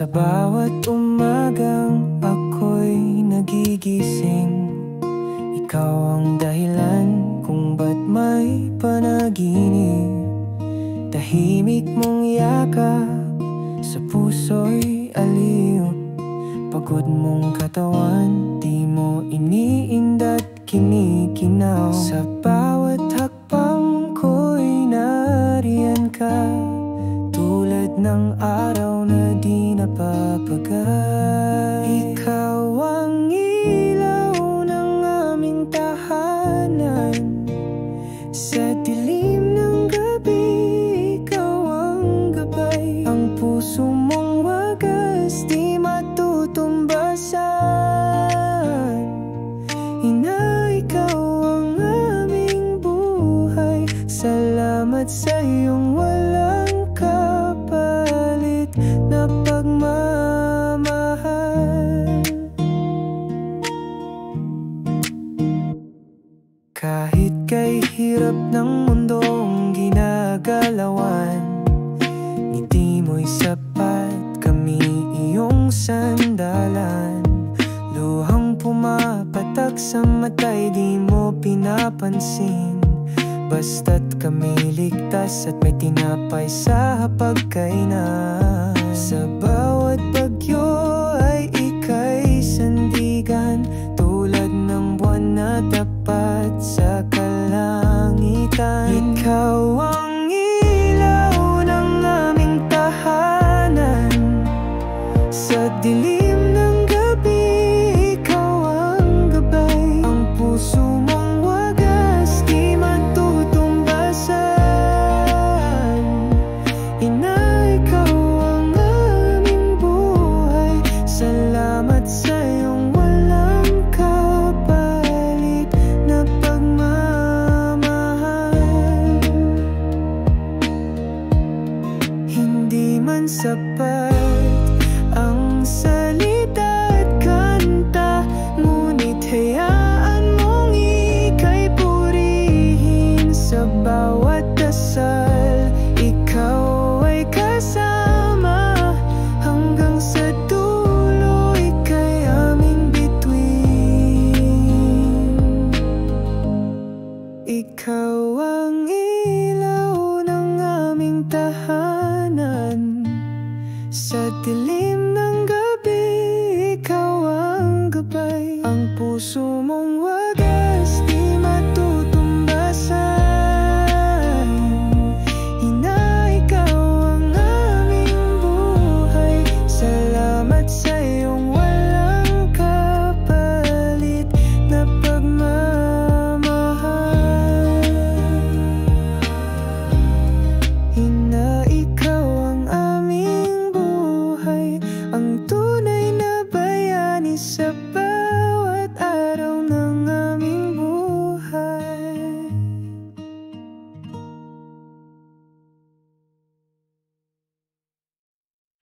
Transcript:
Sa bawat umagang ako'y nagigising, ikaw ang dahilan kung ba't may panaginip. Tahimik mong yakap sa puso'y aliw, pagod mong katawan di mo iniindat kinikinaw. Sa bawat hakbang ko'y nariyan ka, tulad ng araw na di napapagal. Ikaw ang ilaw ng aming tahanan, sa dilim ng gabi ikaw ang gabay. Ang puso mong wagas di matutumbasan, Ina, ikaw ang aming buhay. Salamat sa iyong walang kapalit na pagmamahal. Kahit kay hirap ng mundong ginagalawan, ngiti mo'y sapat, kami iyong sandalan. Luhang pumapatak sa mata'y di mo pinapansin, basta't kami ligtas at may tinapay sa hapagkainan. Sa bawat bagyo ay ika'y sandigan, tulad ng buwan na tapat sa kalangitan. Ikaw ang ilaw ng aming tahanan, sa dilim ng gabi ikaw ang gabay. Ang puso mong wagas di matutumbasan, Ina, ikaw ang aming buhay. Salamat sa iyong walang kapalit na pagmamahal. Hindi man sapat ang salita at kanta, ngunit hayaan mong ika'y purihin. Sa bawat dasal ikaw ay kasama, hanggang sa dulo ika'y aming bituin. Ikaw ang ilaw ng aming tahanan, sa dilim ng gabi ikaw ang gabay. Ang puso mong